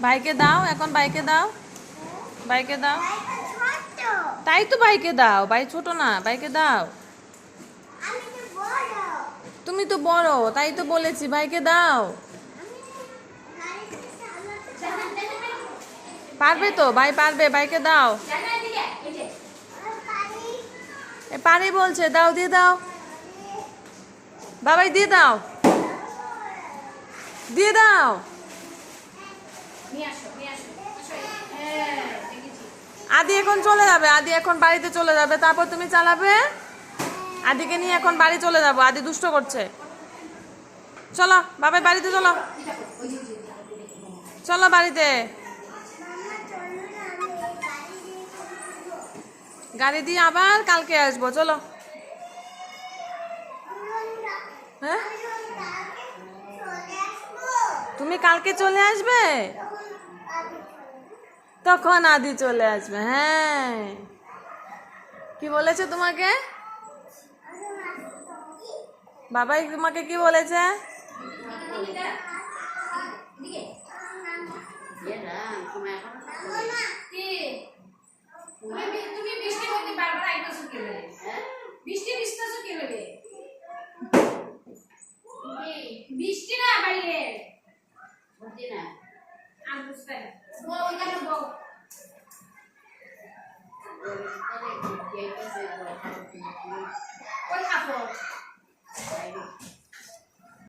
ভাইকে দাও, এখন ভাইকে দাও, ভাইকে দাও। তাই তো ভাইকে দাও, ভাই ছোট না, ভাইকে দাও। তুমি তো বড়, তাই তো বলেছি ভাইকে দাও। পারবে তো, ভাই পারবে, ভাইকে দাও। পারি বলছে, দাও, দিয়ে দাও। বাবাই দিয়ে দাও, দিয়ে দাও। আদি এখন চলে যাবে, আদি এখন বাড়িতে চলে যাবে, তারপর তুমি চালাবে। আদিকে নিয়ে এখন বাড়ি চলে যাবো, আদি দুষ্ট করছে। চলো বাবাই বাড়িতে চলো, চলো বাড়িতে। গাড়ি দিয়ে আবার কালকে আসবো, চলো। হ্যাঁ, তুমি কালকে চলে আসবে, তখন আদি চলে আসবে। হ্যাঁ, কি বলেছে তোমাকে বাবাই, তোমাকে কি বলেছে? বৃষ্টি না বাইরে